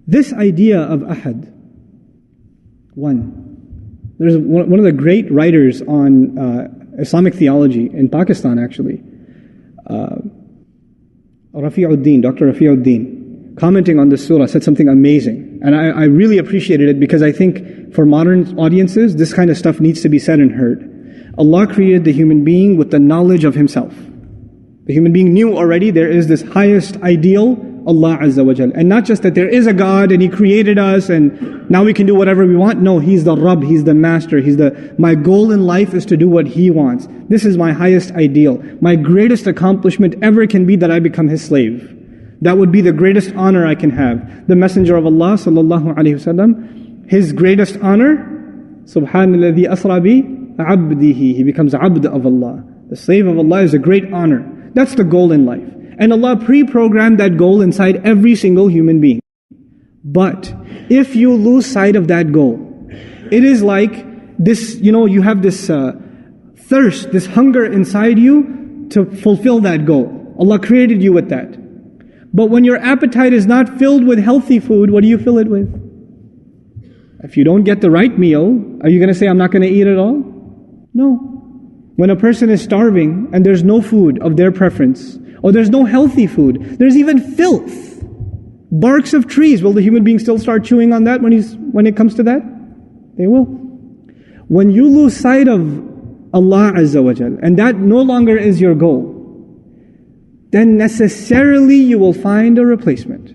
This idea of ahad, there's one of the great writers on Islamic theology in Pakistan actually, Dr. Rafi'uddin, commenting on this surah, said something amazing. And I really appreciated it because I think for modern audiences, this kind of stuff needs to be said and heard. Allah created the human being with the knowledge of Himself. The human being knew already there is this highest ideal, Allah Azza wa Jal. And not just that there is a God and He created us and now we can do whatever we want. No, He's the Rabb, He's the Master. My goal in life is to do what He wants. This is my highest ideal. My greatest accomplishment ever can be that I become His slave. That would be the greatest honor I can have. The Messenger of Allah sallallahu alaihi wasallam, his greatest honor, Subhanalladhi asra bi abdihi. He becomes abd of Allah. The slave of Allah is a great honor. That's the goal in life. And Allah pre-programmed that goal inside every single human being. But if you lose sight of that goal, it is like this, you have this thirst, this hunger inside you to fulfill that goal. Allah created you with that. But when your appetite is not filled with healthy food, what do you fill it with? If you don't get the right meal, are you going to say, I'm not going to eat at all? No. When a person is starving and there's no food of their preference, or there's no healthy food, there's even filth, barks of trees, will the human being still start chewing on that when it comes to that? They will. When you lose sight of Allah Azza wa Jal, and that no longer is your goal, then necessarily you will find a replacement.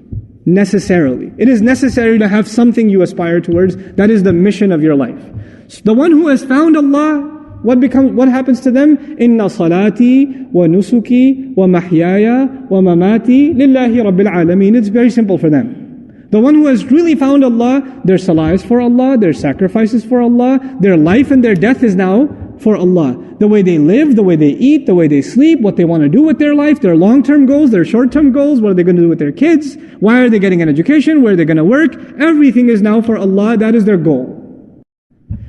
Necessarily. It is necessary to have something you aspire towards. That is the mission of your life. So the one who has found Allah, what happens to them? Inna salati wa nusuki wa mahyaya wa mamati lillahi rabbil alameen. It's very simple for them. The one who has really found Allah, their salah is for Allah, their sacrifices for Allah, their life and their death is now for Allah. The way they live, the way they eat, the way they sleep, what they want to do with their life, their long-term goals, their short-term goals, what are they going to do with their kids, why are they getting an education, where are they going to work, everything is now for Allah, that is their goal.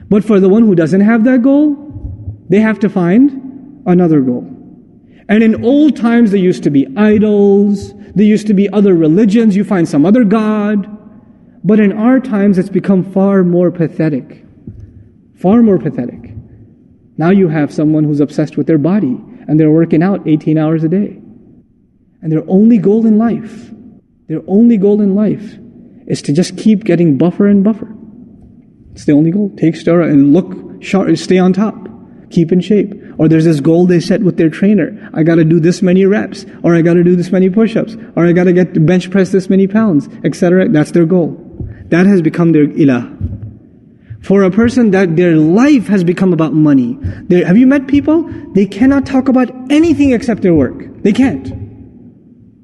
But for the one who doesn't have that goal, they have to find another goal. And in old times there used to be idols, there used to be other religions, you find some other God. But in our times it's become far more pathetic. Far more pathetic. Now you have someone who's obsessed with their body and they're working out 18 hours a day. And their only goal in life is to just keep getting buffer and buffer. It's the only goal. Take steroid and look sharp, stay on top, keep in shape. Or there's this goal they set with their trainer. I got to do this many reps, or I got to do this many push-ups, or I got to get bench press this many pounds, etc. That's their goal. That has become their ilah. For a person that their life has become about money. Have you met people? They cannot talk about anything except their work. They can't.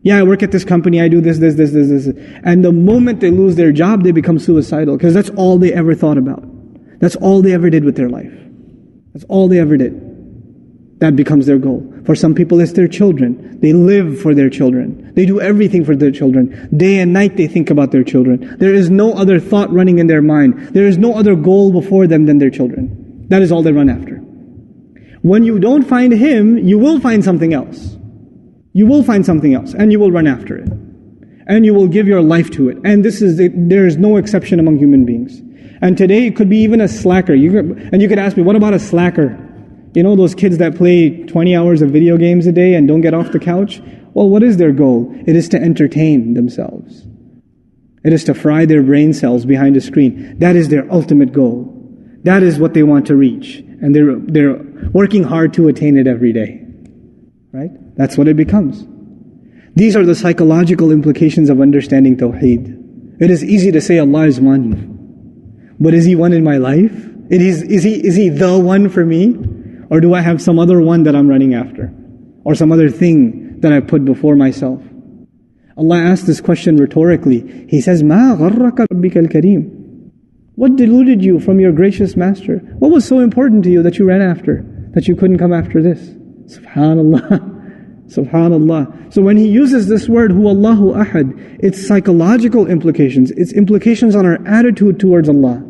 Yeah, I work at this company, I do this. And the moment they lose their job, they become suicidal. Because that's all they ever thought about. That's all they ever did with their life. That's all they ever did. That becomes their goal. For some people, it's their children. They live for their children. They do everything for their children. Day and night they think about their children. There is no other thought running in their mind. There is no other goal before them than their children. That is all they run after. When you don't find Him, you will find something else. You will find something else, and you will run after it. And you will give your life to it. And there is no exception among human beings. And today it could be even a slacker. You could ask me, what about a slacker? You know those kids that play 20 hours of video games a day and don't get off the couch? Well, what is their goal? It is to entertain themselves. It is to fry their brain cells behind a screen. That is their ultimate goal. That is what they want to reach. And they're working hard to attain it every day. Right? That's what it becomes. These are the psychological implications of understanding Tawheed. It is easy to say Allah is one. But is He one in my life? Is He the one for me? Or do I have some other one that I'm running after? Or some other thing that I put before myself? Allah asked this question rhetorically. He says, مَا غَرَّكَ رَبِّكَ الْكَرِيمِ. What deluded you from your gracious Master? What was so important to you that you ran after, that you couldn't come after this? Subhanallah. Subhanallah. So when he uses this word, Huwallahu Ahad, its psychological implications, its implications on our attitude towards Allah,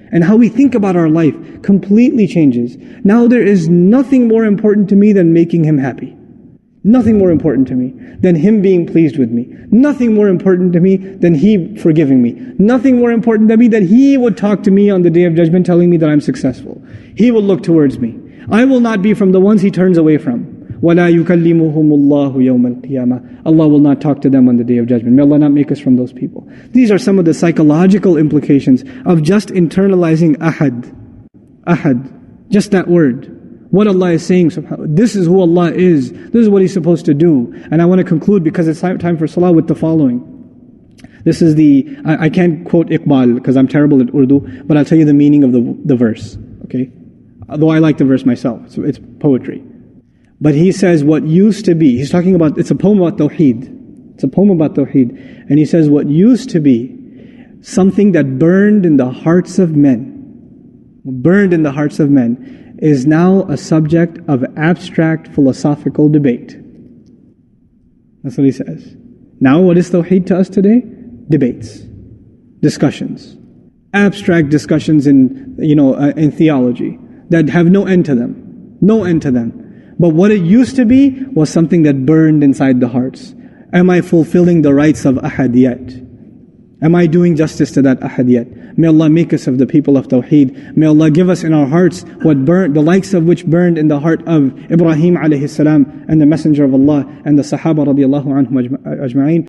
and how we think about our life completely changes. Now there is nothing more important to me than making Him happy. Nothing more important to me than Him being pleased with me. Nothing more important to me than He forgiving me. Nothing more important to me than He would talk to me on the Day of Judgment telling me that I'm successful. He will look towards me. I will not be from the ones He turns away from. وَلَا يُكَلِّمُهُمُ اللَّهُ يَوْمَ الْقِيَامَةِ. Allah will not talk to them on the Day of Judgment. May Allah not make us from those people. These are some of the psychological implications of just internalizing ahad. Ahad. Just that word. What Allah is saying, subhanAllah. This is who Allah is. This is what He's supposed to do. And I want to conclude, because it's time for salah, with the following. This is I can't quote Iqbal because I'm terrible at Urdu, but I'll tell you the meaning of the verse. Okay? Though I like the verse myself. So it's poetry. But he says what used to be, he's talking about, it's a poem about Tawheed. It's a poem about Tawheed. And he says what used to be something that burned in the hearts of men, is now a subject of abstract philosophical debate. That's what he says. Now what is Tawheed to us today? Debates. Discussions. Abstract discussions in theology that have no end to them. No end to them. But what it used to be was something that burned inside the hearts. Am I fulfilling the rights of ahad yet? Am I doing justice to that ahad yet? May Allah make us of the people of Tawheed. May Allah give us in our hearts what burned, the likes of which burned in the heart of Ibrahim alayhi salam and the Messenger of Allah and the Sahaba radiallahu anhum ajma'een.